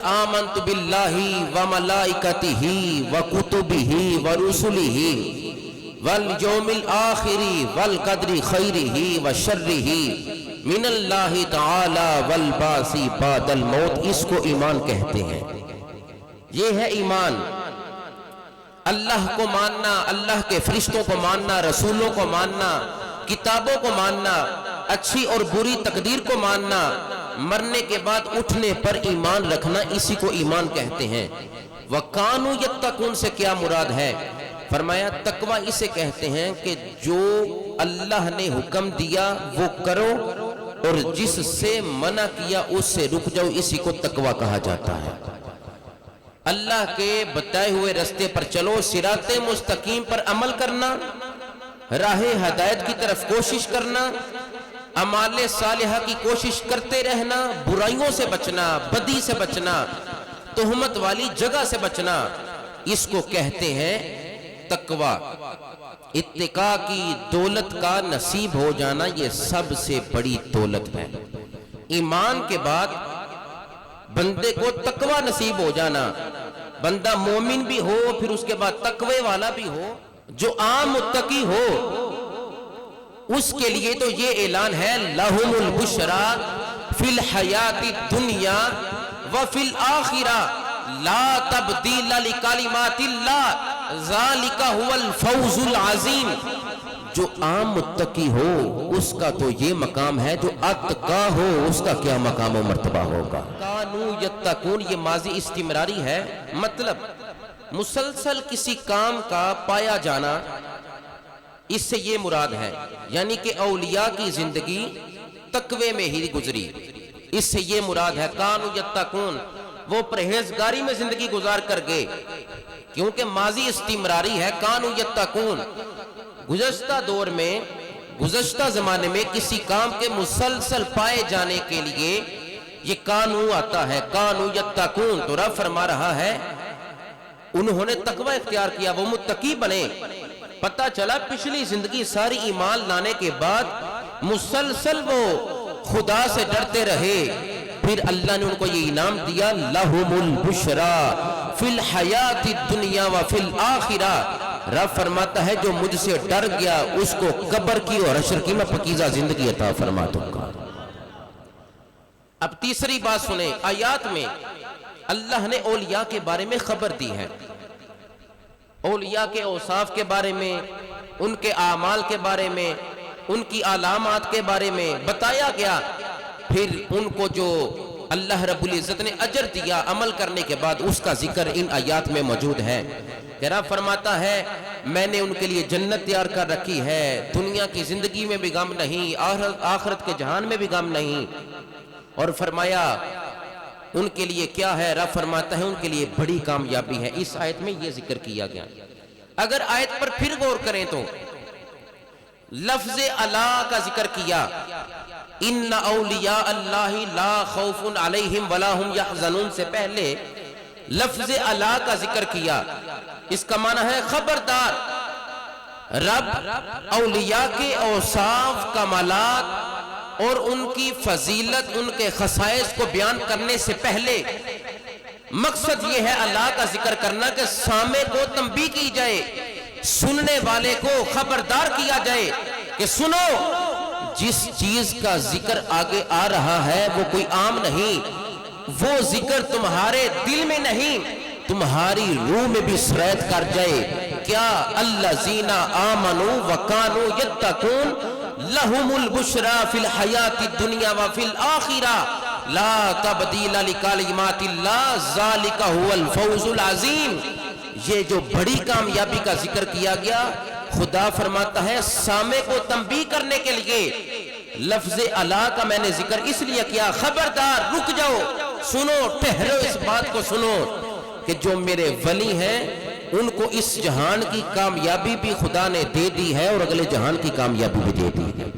آمنت باللہ وملائکتہ وکتبہ ورسلہ والیوم الآخر والقدر خیرہ وشرہ من اللہ تعالی والبعث بعد الموت. اس کو ایمان کہتے ہیں. یہ ہے ایمان. اللہ کو ماننا، اللہ کے فرشتوں کو ماننا، رسولوں کو ماننا، کتابوں کو ماننا، اچھی اور بری تقدیر کو ماننا، مرنے کے بعد اٹھنے پر ایمان رکھنا، اسی کو ایمان کہتے ہیں. وَقَانُوا يَتَّقُونَ سے کیا مراد ہے؟ فرمایا تقوی اسے کہتے ہیں کہ جو اللہ نے حکم دیا وہ کرو اور جس سے منع کیا اس سے رک جاؤ، اسی کو تقوی کہا جاتا ہے. اللہ کے بتائے ہوئے رستے پر چلو، صراط مستقیم پر عمل کرنا، راہ ہدایت کی طرف کوشش کرنا، اعمال صالحہ کی کوشش کرتے رہنا، برائیوں سے بچنا، بدی سے بچنا، تہمت والی جگہ سے بچنا، اس کو کہتے ہیں تقوی. اتقاء کی دولت کا نصیب ہو جانا یہ سب سے بڑی دولت ہے. ایمان کے بعد بندے کو تقوی نصیب ہو جانا، بندہ مومن بھی ہو پھر اس کے بعد تقوی والا بھی ہو. جو عام متقی ہو اس کے لیے تو یہ اعلان ہے لَهُمُ الْبُشْرَى فِي الْحَيَاةِ الدُّنْيَا وَفِي الْآخِرَةِ لَا تَبْدِيلَ لِكَلِمَاتِ اللَّهِ ذَلِكَ هُوَ الْفَوْزُ الْعَظِيمُ. جو عام متقی ہو اس کا تو یہ مقام ہے، جو اتقا ہو اس کا کیا مقام و مرتبہ ہوگا. کانوا یتقون یہ ماضی استمراری ہے، مطلب مسلسل کسی کام کا پایا جانا، اس سے یہ مراد ہے. یعنی کہ اولیاء کی زندگی تقوی میں ہی گزری، اس سے یہ مراد ہے. کانوا یتقون وہ پرہیزگاری میں زندگی گزار کر گئے، کیونکہ ماضی استمراری ہے. کانوا یتقون گزشتہ دور میں، گزشتہ زمانے میں کسی کام کے مسلسل پائے جانے کے لیے یہ کانوا آتا ہے. کانوا یتقون تو رب فرما رہا ہے انہوں نے تقوی اختیار کیا، وہ متقی بنے. پتہ چلا پچھلی زندگی ساری ایمان لانے کے بعد مسلسل وہ خدا سے ڈرتے رہے، پھر اللہ نے ان کو یہ انعام دیا لَهُمُ الْبُشْرَى فِي الْحَيَاةِ الدُّنْيَا وَفِي الْآخِرَةِ. رب فرماتا ہے جو مجھ سے ڈر گیا اس کو قبر کی اور حشر کی میں پکیزہ زندگی عطا فرما دوں گا. اب تیسری بات سنیں، آیات میں اللہ نے اولیاء کے بارے میں خبر دی ہے. اولیاء کے اوصاف کے بارے میں، ان کے اعمال کے بارے میں، ان کی علامات کے بارے میں بتایا گیا. پھر ان کو جو اللہ رب العزت نے اجر دیا عمل کرنے کے بعد اس کا ذکر ان آیات میں موجود ہے. رب فرماتا ہے میں نے ان کے لیے جنت تیار کر رکھی ہے، دنیا کی زندگی میں بھی غم نہیں، آخرت کے جہان میں بھی غم نہیں. اور فرمایا ان کے لیے کیا ہے؟ رب فرماتا ہے ان کے لیے بڑی کامیابی ہے. اس آیت میں یہ ذکر کیا گیا. اگر آیت پر پھر غور کریں تو لفظ اللہ کا ذکر کیا، ان اولیاء اللہ لا خوف علیہم ولا هم یحزنون سے پہلے لفظ اللہ کا ذکر کیا. اس کا معنی ہے خبردار. رب اولیاء کے اوصاف، کمالات اور ان کی فضیلت، ان کے خصائص کو بیان کرنے سے پہلے مقصد یہ ہے اللہ کا ذکر کرنا کہ سامع کو تنبیہ کی جائے، سننے والے کو خبردار کیا جائے کہ سنو جس چیز کا ذکر آگے آ رہا ہے وہ کوئی عام نہیں، وہ ذکر تمہارے دل میں نہیں تمہاری روح میں بھی سرایت کر جائے. کیا الذین آمنوا وکانوا یتقون لَهُمُ الْبُشْرَى فِي الْحَيَاةِ الدُّنْيَا وَفِي الْآخِرَةِ لَا تَبْدِيلَ لِكَلِمَاتِ اللَّهِ ذَلِكَ هُوَ الْفَوْزُ الْعَظِيمُ. یہ جو بڑی کامیابی کا ذکر کیا گیا، خدا فرماتا ہے سامع کو تنبیہ کرنے کے لیے لفظ اللہ کا میں نے ذکر اس لیے کیا خبردار رک جاؤ، سنو، ٹھہرو، اس بات کو سنو کہ جو میرے ولی ہیں ان کو اس جہان کی کامیابی بھی خدا نے دے دی ہے اور اگلے جہان کی کامیابی بھی دے دی ہے.